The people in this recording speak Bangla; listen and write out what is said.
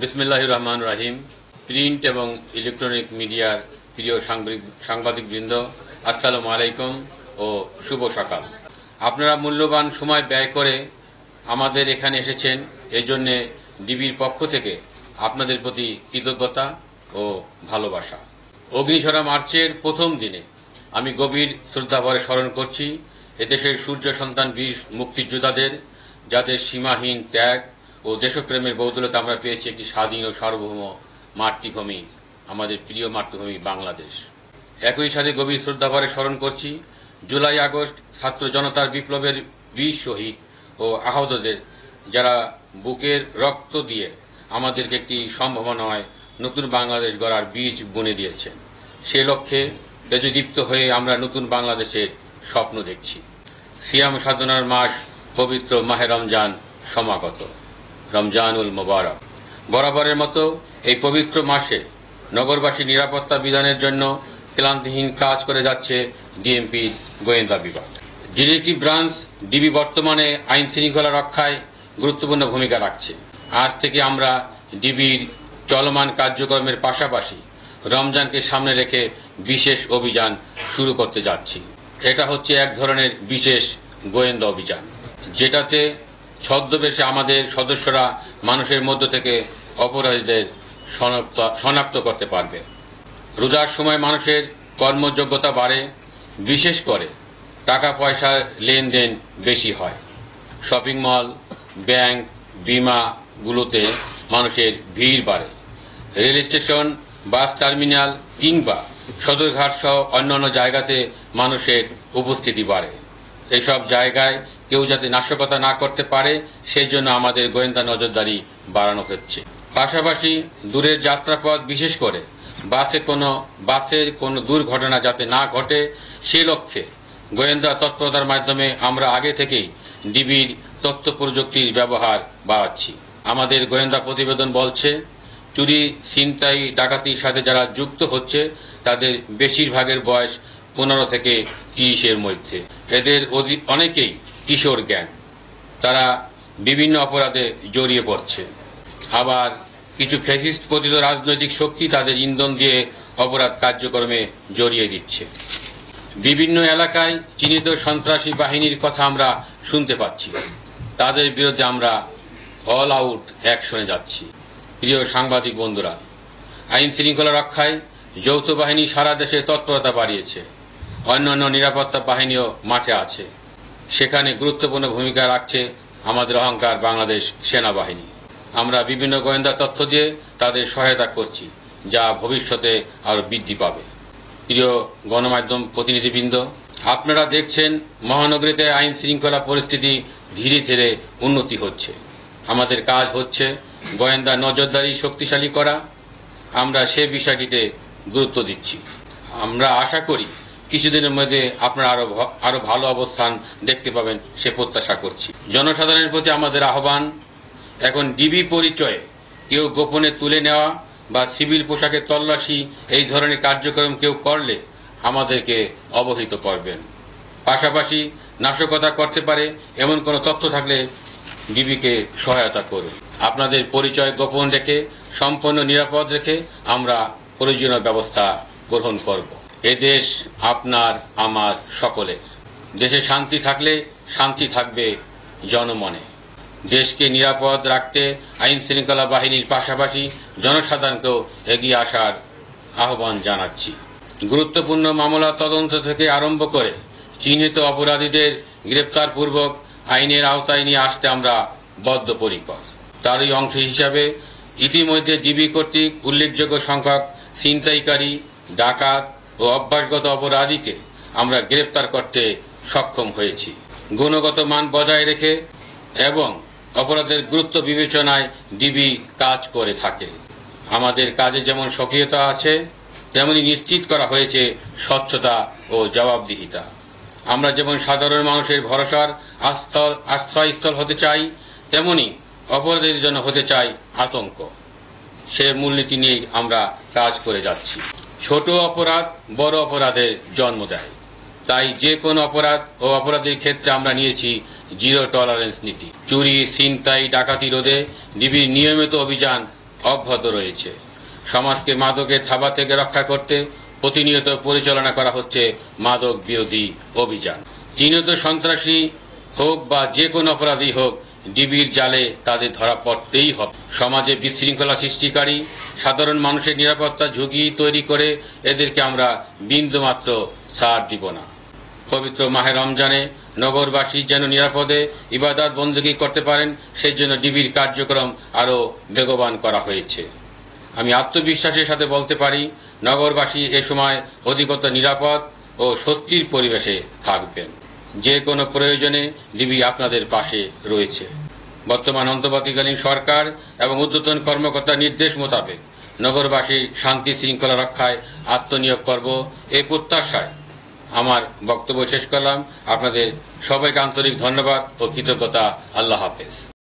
বিসমিল্লাহির রহমান রাহিম। প্রিন্ট এবং ইলেকট্রনিক মিডিয়ার প্রিয় সাংবাদিকবৃন্দ, আসসালামু আলাইকুম ও শুভ সকাল। আপনারা মূল্যবান সময় ব্যয় করে আমাদের এখানে এসেছেন, এই জন্যে ডিবির পক্ষ থেকে আপনাদের প্রতি কৃতজ্ঞতা ও ভালোবাসা। অগ্নিঝরা মার্চের প্রথম দিনে আমি গভীর শ্রদ্ধাভরে স্মরণ করছি এদেশের সূর্য সন্তান বীর মুক্তিযোদ্ধাদের, যাদের সীমাহীন ত্যাগ ও দেশপ্রেমের বৌদলতে আমরা পেয়েছি একটি স্বাধীন ও সার্বভৌম মাতৃভূমি, আমাদের প্রিয় মাতৃভূমি বাংলাদেশ। একই সাথে গভীর শ্রদ্ধাভরে স্মরণ করছি জুলাই আগস্ট ছাত্র জনতার বিপ্লবের বীর শহীদ ও আহতদের, যারা বুকের রক্ত দিয়ে আমাদেরকে একটি সম্ভাবনায় নতুন বাংলাদেশ গড়ার বীজ বুনে দিয়েছেন। সে লক্ষ্যে তেজদীপ্ত হয়ে আমরা নতুন বাংলাদেশের স্বপ্ন দেখছি। সিয়াম সাধনার মাস পবিত্র মাহে রমজান সমাগত, রমজানুল মোবারক। বরাবরের মতো এই পবিত্র মাসে নগরবাসীর নিরাপত্তা বিধানের জন্য ক্লান্তিহীন কাজ করে যাচ্ছে ডিএমপির গোয়েন্দা বিভাগ। ডিটেকটিভ ব্রাঞ্চ ডিবি বর্তমানে আইন শৃঙ্খলা রক্ষায় গুরুত্বপূর্ণ ভূমিকা রাখছে। আজ থেকে আমরা ডিবির চলমান কার্যক্রমের পাশাপাশি রমজানকে সামনে রেখে বিশেষ অভিযান শুরু করতে যাচ্ছি। এটা হচ্ছে এক ধরনের বিশেষ গোয়েন্দা অভিযান, যেটাতে ছদ্মবেশে আমাদের সদস্যরা মানুষের মধ্য থেকে অপরাধীদের শনাক্ত করতে পারবে। রোজার সময় মানুষের কর্মযোগ্যতা বাড়ে, বিশেষ করে টাকা পয়সার লেনদেন বেশি হয়। শপিং মল, ব্যাংক, বিমাগুলোতে মানুষের ভিড় বাড়ে। রেল স্টেশন, বাস টার্মিনাল কিংবা সদরঘাট সহ অন্যান্য জায়গাতে মানুষের উপস্থিতি বাড়ে। এইসব জায়গায় কেউ যাতে নাশকতা না করতে পারে সেই জন্য আমাদের গোয়েন্দা নজরদারি বাড়ানো হচ্ছে। পাশাপাশি দূরের যাত্রাপথ, বিশেষ করে বাসে কোনো দুর্ঘটনা যাতে না ঘটে সে লক্ষ্যে গোয়েন্দা তৎপরতার মাধ্যমে আমরা আগে থেকেই ডিবির তথ্য প্রযুক্তির ব্যবহার বাড়াচ্ছি। আমাদের গোয়েন্দা প্রতিবেদন বলছে, চুরি, ছিনতাই, ডাকাতির সাথে যারা যুক্ত হচ্ছে তাদের বেশিরভাগের বয়স 15 থেকে 30-এর মধ্যে। এদের অনেকেই কিশোর গ্যাং, তারা বিভিন্ন অপরাধে জড়িয়ে পড়ছে। আবার কিছু ফ্যাসিস্ট পতিত রাজনৈতিক শক্তি তাদের ইন্ধন দিয়ে অপরাধ কার্যক্রমে জড়িয়ে দিচ্ছে। বিভিন্ন এলাকায় চিহ্নিত সন্ত্রাসী বাহিনীর কথা আমরা শুনতে পাচ্ছি। তাদের বিরুদ্ধে আমরা অল আউট অ্যাকশনে যাচ্ছি। প্রিয় সাংবাদিক বন্ধুরা, আইন শৃঙ্খলা রক্ষায় যৌথ বাহিনী সারা দেশে তৎপরতা বাড়িয়েছে। অন্যান্য নিরাপত্তা বাহিনীও মাঠে আছে। সেখানে গুরুত্বপূর্ণ ভূমিকা রাখছে আমাদের অহংকার বাংলাদেশ সেনাবাহিনী। আমরা বিভিন্ন গোয়েন্দা তথ্য দিয়ে তাদের সহায়তা করছি, যা ভবিষ্যতে আরও বৃদ্ধি পাবে। প্রিয় গণমাধ্যম প্রতিনিধিবৃন্দ, আপনারা দেখছেন মহানগরীতে আইন শৃঙ্খলা পরিস্থিতি ধীরে ধীরে উন্নতি হচ্ছে। আমাদের কাজ হচ্ছে গোয়েন্দা নজরদারি শক্তিশালী করা। আমরা সে বিষয়টিতে গুরুত্ব দিচ্ছি। আমরা আশা করি কিছুদিনের মধ্যে আপনারা আরো ভালো অবস্থান দেখতে পাবেন, সে প্রত্যাশা করছি। জনসাধারণের প্রতি আমাদের আহ্বান, এখন ডিবি পরিচয়ে কেউ গোপনে তুলে নেওয়া বা সিভিল পোশাকে তল্লাশি এই ধরনের কার্যক্রম কেউ করলে আমাদেরকে অবহিত করবেন। পাশাপাশি নাশকতা করতে পারে এমন কোনো তথ্য থাকলে ডিবিকে সহায়তা করুন। আপনাদের পরিচয় গোপন রেখে, সম্পূর্ণ নিরাপদ রেখে আমরা প্রয়োজনীয় ব্যবস্থা গ্রহণ করব। এ দেশ আপনার, আমার, সকলের। দেশে শান্তি থাকলে শান্তি থাকবে জনমনে। দেশকে নিরাপদ রাখতে আইন শৃঙ্খলা বাহিনীর পাশাপাশি জনসাধারণকেও এগিয়ে আসার আহ্বান জানাচ্ছি। গুরুত্বপূর্ণ মামলা তদন্ত থেকে আরম্ভ করে চিহ্নিত অপরাধীদের গ্রেপ্তারপূর্বক আইনের আওতায় নিয়ে আসতে আমরা বদ্ধপরিকর। তারই অংশ হিসাবে ইতিমধ্যে ডিবি কর্তৃক উল্লেখযোগ্য সংখ্যক ছিনতাইকারী, ডাকাত ও অভ্যাসগত অপরাধীকে আমরা গ্রেপ্তার করতে সক্ষম হয়েছি। গুণগত মান বজায় রেখে এবং অপরাধের গুরুত্ব বিবেচনায় ডিবি কাজ করে থাকে। আমাদের কাজে যেমন সক্রিয়তা আছে, তেমনি নিশ্চিত করা হয়েছে স্বচ্ছতা ও জবাবদিহিতা। আমরা যেমন সাধারণ মানুষের ভরসার আশ্রয়স্থল হতে চাই, তেমনি অপরাধীদের জন্য হতে চাই আতঙ্ক। সে মূলনীতি নিয়ে আমরা কাজ করে যাচ্ছি। ছোট অপরাধ বড় অপরাধের জন্ম দেয়, তাই যে কোনো অপরাধ ও অপরাধের ক্ষেত্রে আমরা নিয়েছি জিরো টলারেন্স নীতি। চুরি, ছিনতাই, ডাকাতি রোধে ডিবির নিয়মিত অভিযান অব্যাহত রয়েছে। সমাজকে মাদকের থাবা থেকে রক্ষা করতে প্রতিনিয়ত পরিচালনা করা হচ্ছে মাদক বিরোধী অভিযান। চিহ্নিত সন্ত্রাসী হোক বা যে কোনো অপরাধী হোক, ডিবির জালে তাদের ধরা পড়তেই হবে। সমাজে বিশৃঙ্খলা সৃষ্টিকারী সাধারণ মানুষের নিরাপত্তা ঝুঁকি তৈরি করে এদেরকে আমরা বিন্দুমাত্র ছাড় দিব না। পবিত্র মাহে রমজানে নগরবাসী যেন নিরাপদে ইবাদত বন্দী করতে পারেন, সেই জন্য ডিবির কার্যক্রম আরও বেগবান করা হয়েছে। আমি আত্মবিশ্বাসের সাথে বলতে পারি, নগরবাসী এ সময় অধিকতর নিরাপদ ও স্বস্তির পরিবেশে থাকবেন। যে কোনো প্রয়োজনে ডিবি আপনাদের পাশে রয়েছে। বর্তমান অন্তর্বর্তীকালীন সরকার এবং ঊর্ধ্বতন কর্মকর্তার নির্দেশ মোতাবেক নগরবাসীর শান্তি শৃঙ্খলা রক্ষায় আত্মনিয়োগ করব, এই প্রত্যাশায় আমার বক্তব্য শেষ করলাম। আপনাদের সবাইকে আন্তরিক ধন্যবাদ ও কৃতজ্ঞতা। আল্লাহ হাফেজ।